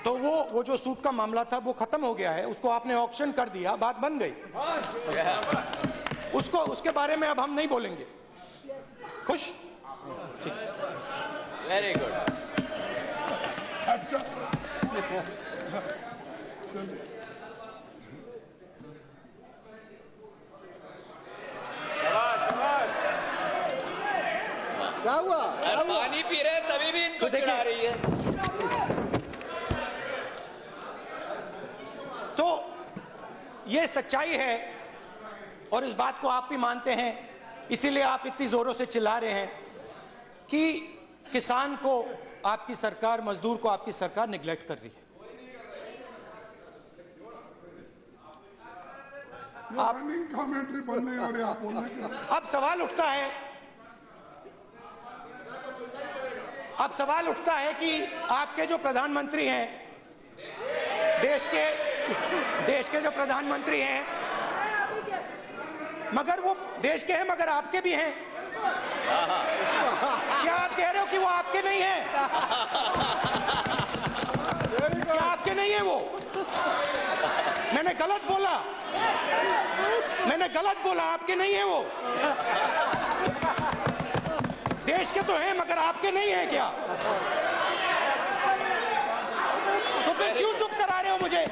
तो वो जो सूट का मामला था वो खत्म हो गया है, उसको आपने ऑक्शन कर दिया, बात बन गई। उसके बारे में अब हम नहीं बोलेंगे। खुश? ठीक, वेरी गुड। अच्छा क्या हुआ? पानी पी रहे तभी भी इनको चिढ़ा रही है। तो ये सच्चाई है और इस बात को आप भी मानते हैं, इसीलिए आप इतनी जोरों से चिल्ला रहे हैं कि किसान को आपकी सरकार, मजदूर को आपकी सरकार निगलेक्ट कर रही है। आप कमेंट्री बंद नहीं हो रही, आप बोलने के। अब सवाल उठता है कि आपके जो प्रधानमंत्री हैं, देश के जो प्रधानमंत्री हैं, मगर वो देश के हैं मगर आपके भी हैं। क्या आप कह रहे हो कि वो आपके नहीं हैं? क्या आपके नहीं है वो? मैंने गलत बोला, आपके नहीं है वो। देश के तो हैं मगर आपके नहीं है क्या? तो फिर क्यों चुप करा रहे हो मुझे?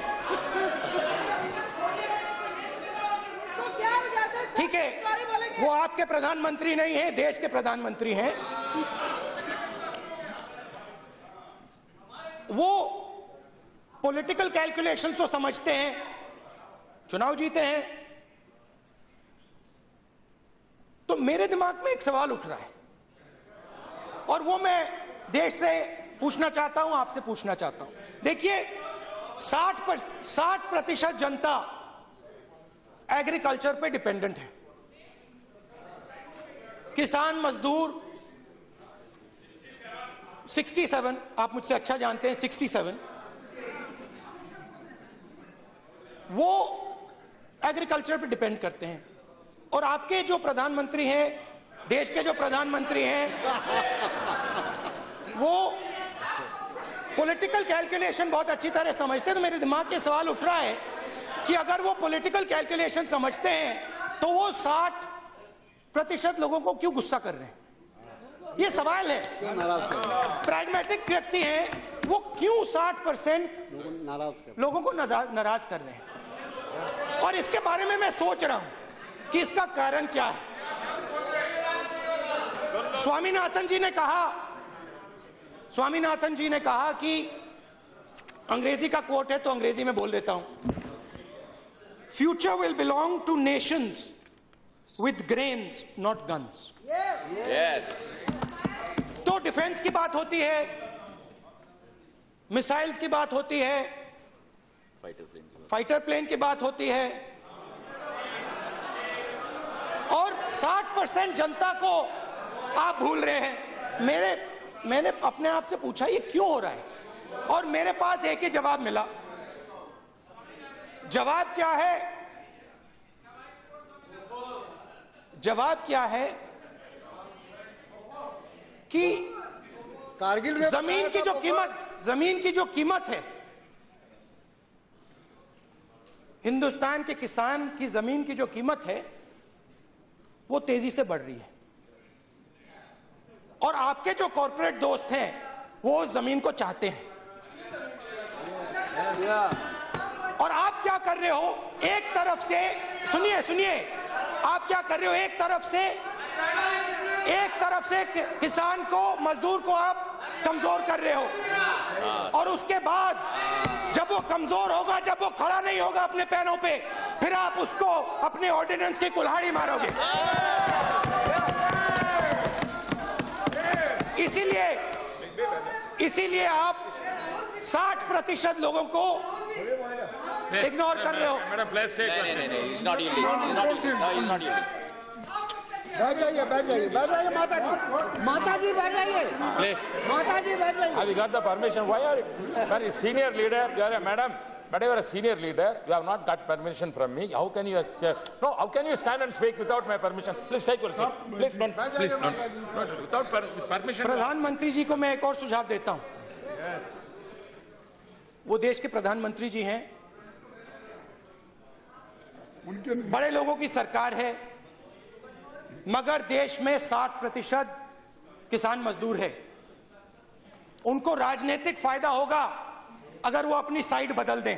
ठीक है, वो आपके प्रधानमंत्री नहीं है, देश के प्रधानमंत्री हैं। वो पॉलिटिकल कैलकुलेशन तो समझते हैं, चुनाव जीते हैं। तो मेरे दिमाग में एक सवाल उठ रहा है और वो मैं देश से पूछना चाहता हूं, आपसे पूछना चाहता हूं। देखिए, 60% जनता एग्रीकल्चर पे डिपेंडेंट है। किसान मजदूर 67, आप मुझसे अच्छा जानते हैं, 67 वो एग्रीकल्चर पे डिपेंड करते हैं। और आपके जो प्रधानमंत्री हैं, देश के जो प्रधानमंत्री हैं, वो पॉलिटिकल कैलकुलेशन बहुत अच्छी तरह समझते हैं। तो मेरे दिमाग के सवाल उठ रहा है कि अगर वो पॉलिटिकल कैलकुलेशन समझते हैं तो वो 60% लोगों को क्यों गुस्सा कर रहे हैं? ये सवाल है। प्रैग्मेटिक व्यक्ति हैं, वो क्यों 60% लोगों को नाराज कर रहे हैं? और इसके बारे में मैं सोच रहा हूं कि इसका कारण क्या है। स्वामीनाथन जी ने कहा कि अंग्रेजी का कोट है तो अंग्रेजी में बोल देता हूं, future will belong two nations with grains not guns. Yes. तो डिफेंस की बात होती है, मिसाइल्स की बात होती है, फाइटर प्लेन की बात होती है, और 60% जनता को आप भूल रहे हैं। मैंने अपने आप से पूछा ये क्यों हो रहा है, और मेरे पास एक ही जवाब मिला। जवाब क्या है कि कारगिल में जमीन की जो कीमत है, हिंदुस्तान के किसान की जमीन की जो कीमत है वो तेजी से बढ़ रही है। और आपके जो कॉर्पोरेट दोस्त हैं वो उस जमीन को चाहते हैं। और आप क्या कर रहे हो? एक तरफ से सुनिए, आप क्या कर रहे हो? एक तरफ से किसान को, मजदूर को आप कमजोर कर रहे हो, और उसके बाद जब वो कमजोर होगा, जब वो खड़ा नहीं होगा अपने पैरों पे, फिर आप उसको अपने ऑर्डिनेंस की कुल्हाड़ी मारोगे। इसीलिए आप 60% लोगों को इग्नोर कर रहे हो। Madam please take. नहीं, इट्स नॉट यील्डिंग। बैठ जाइए माता जी बैठ जाइए। Have you got the permission? Why are you a senior leader? You are a madam. But you are a senior leader. You have not got permission from me. How can you? No. How can you stand and speak without my permission? Please take your seat. Please don't. Without permission. प्रधानमंत्री जी को मैं एक और सुझाव देता हूं। वो देश के प्रधानमंत्री जी हैं, उनके बड़े लोगों की सरकार है, मगर देश में 60% किसान मजदूर है। उनको राजनीतिक फायदा होगा अगर वो अपनी साइड बदल दें।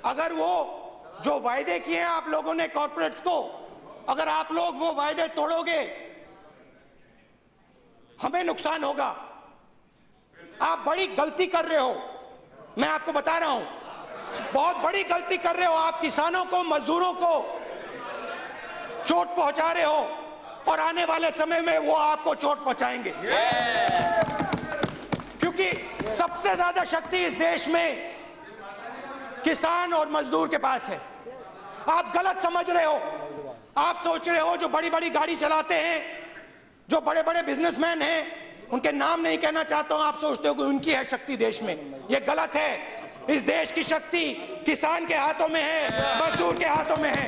अगर वो जो वायदे किए हैं आप लोगों ने कॉर्पोरेट्स को, अगर आप लोग वो वायदे तोड़ोगे, हमें नुकसान होगा। आप बड़ी गलती कर रहे हो, मैं आपको बता रहा हूं, बहुत बड़ी गलती कर रहे हो। आप किसानों को, मजदूरों को चोट पहुंचा रहे हो और आने वाले समय में वो आपको चोट पहुंचाएंगे। क्योंकि सबसे ज्यादा शक्ति इस देश में किसान और मजदूर के पास है। आप गलत समझ रहे हो। आप सोच रहे हो जो बड़ी बड़ी गाड़ी चलाते हैं, जो बड़े बड़े बिजनेसमैन हैं, उनके नाम नहीं कहना चाहता हूं, आप सोचते हो कि उनकी है शक्ति देश में। यह गलत है। इस देश की शक्ति किसान के हाथों में है, मजदूर के हाथों में है।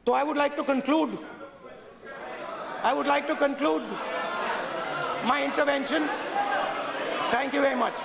तो I would like to conclude my intervention. Thank you very much.